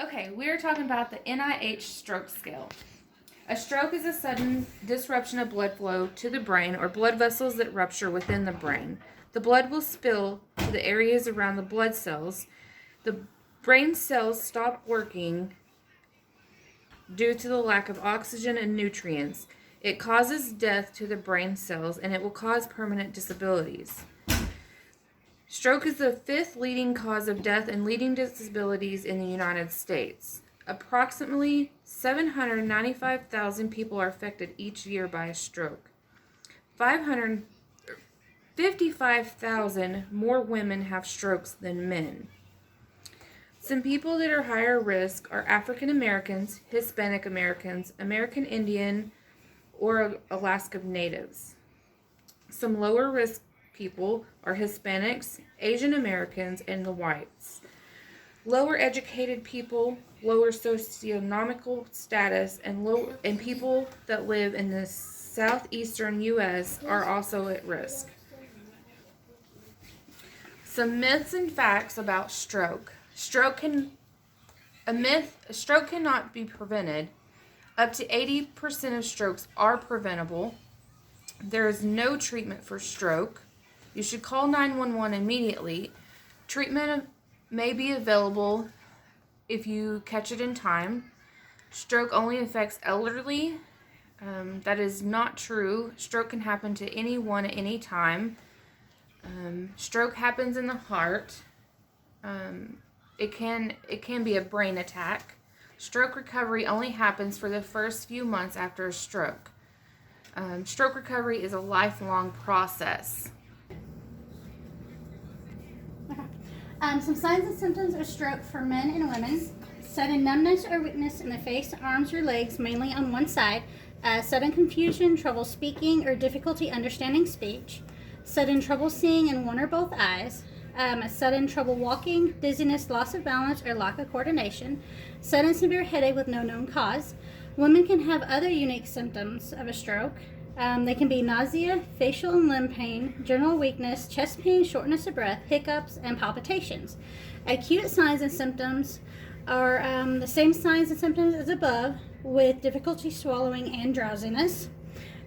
Okay, we are talking about the NIH stroke scale. A stroke is a sudden disruption of blood flow to the brain or blood vessels that rupture within the brain. The blood will spill to the areas around the blood cells. The brain cells stop working due to the lack of oxygen and nutrients. It causes death to the brain cells and it will cause permanent disabilities. Stroke is the fifth leading cause of death and leading disabilities in the United States. Approximately 795,000 people are affected each year by a stroke. 555,000 more women have strokes than men. Some people that are higher risk are African Americans, Hispanic Americans, American Indian, or Alaska Natives. Some lower risk people are Hispanics, Asian Americans, and the whites. Lower educated people, lower socioeconomic status, and people that live in the southeastern U.S. are also at risk. Some myths and facts about stroke. A stroke cannot be prevented. Up to 80% of strokes are preventable. There is no treatment for stroke. You should call 911 immediately. Treatment may be available if you catch it in time. Stroke only affects elderly. That is not true. Stroke can happen to anyone at any time. Stroke happens in the heart. It can be a brain attack. Stroke recovery only happens for the first few months after a stroke. Stroke recovery is a lifelong process. Some signs and symptoms of stroke for men and women: sudden numbness or weakness in the face, arms, or legs, mainly on one side, sudden confusion, trouble speaking, or difficulty understanding speech, sudden trouble seeing in one or both eyes, sudden trouble walking, dizziness, loss of balance, or lack of coordination, sudden severe headache with no known cause. Women can have other unique symptoms of a stroke. They can be nausea, facial and limb pain, general weakness, chest pain, shortness of breath, hiccups, and palpitations. Acute signs and symptoms are the same signs and symptoms as above, with difficulty swallowing and drowsiness.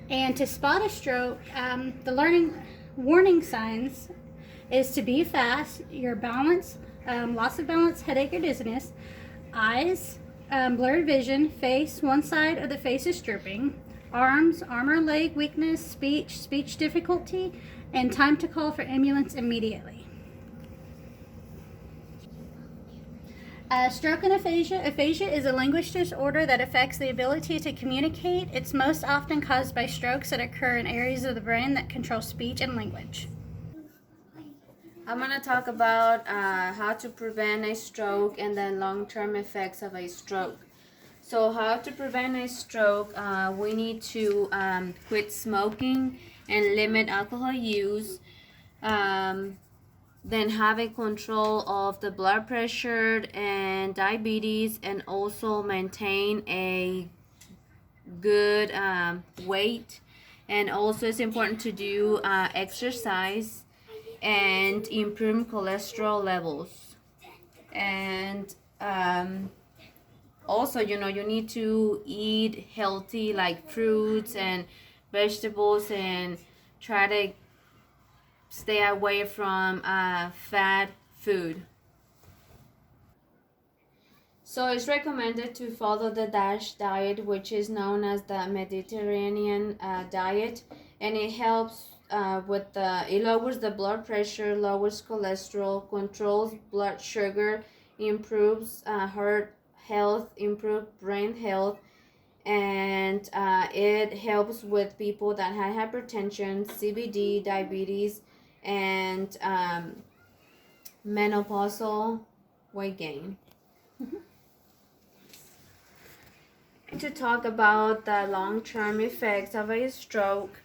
And to spot a stroke, the warning signs is to be fast, your balance, loss of balance, headache or dizziness, eyes, blurred vision, face, one side of the face is drooping, arm or leg weakness, speech difficulty, and time to call for ambulance immediately. Stroke and aphasia. Aphasia is a language disorder that affects the ability to communicate. It's most often caused by strokes that occur in areas of the brain that control speech and language. I'm going to talk about how to prevent a stroke and then long-term effects of a stroke. So how to prevent a stroke, we need to quit smoking and limit alcohol use. Then have a control of the blood pressure and diabetes, and also maintain a good weight. And also it's important to do exercise and improve cholesterol levels. And also, you need to eat healthy, like fruits and vegetables, and try to stay away from fat food. So it's recommended to follow the DASH diet, which is known as the Mediterranean diet, and it helps it lowers the blood pressure, lowers cholesterol, controls blood sugar, improves heart health, improves brain health, and it helps with people that have hypertension, CBD, diabetes, and menopausal weight gain. To talk about the long-term effects of a stroke,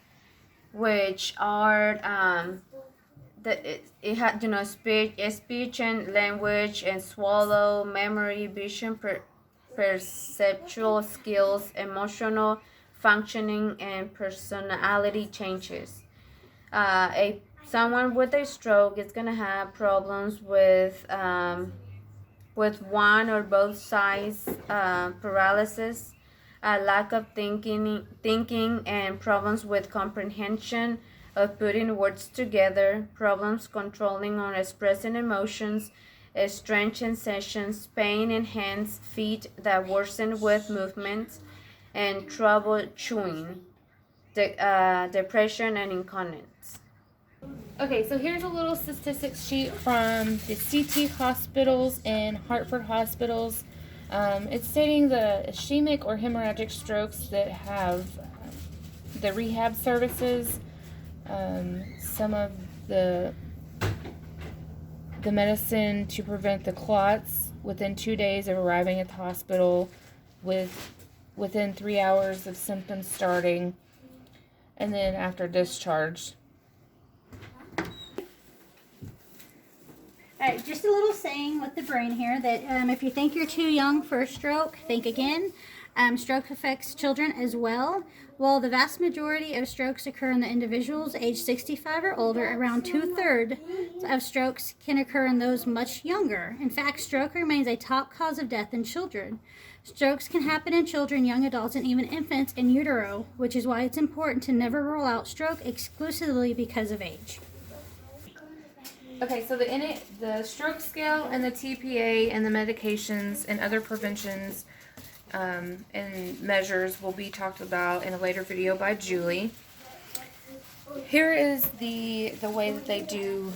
which are speech and language and swallow, memory, vision, perceptual skills, emotional functioning, and personality changes. Someone with a stroke is gonna have problems with with one or both sides paralysis, lack of thinking and problems with comprehension of putting words together, problems controlling or expressing emotions, strange sensations, pain in hands, feet that worsen with movements, and trouble chewing, depression and incontinence. Okay, so here's a little statistics sheet from the CT hospitals and Hartford hospitals. It's stating the ischemic or hemorrhagic strokes that have the rehab services, some of the medicine to prevent the clots within 2 days of arriving at the hospital, within 3 hours of symptoms starting, and then after discharge. All right, just a little saying with the brain here that if you think you're too young for a stroke, think again. Stroke affects children as well. While the vast majority of strokes occur in the individuals age 65 or older, around 2/3 of strokes can occur in those much younger. In fact, stroke remains a top cause of death in children. Strokes can happen in children, young adults, and even infants in utero, which is why it's important to never rule out stroke exclusively because of age. Okay, so the stroke scale and the TPA and the medications and other preventions and measures will be talked about in a later video by Julie. Here is the way that they do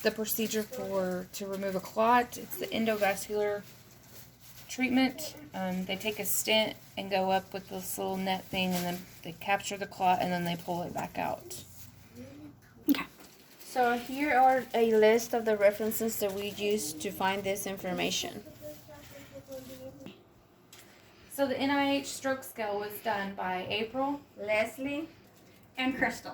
the procedure to remove a clot. It's the endovascular treatment. They take a stent and go up with this little net thing, and then they capture the clot and then they pull it back out. Okay. So here are a list of the references that we used to find this information. So the NIH stroke scale was done by April, Leslie, And Crystal.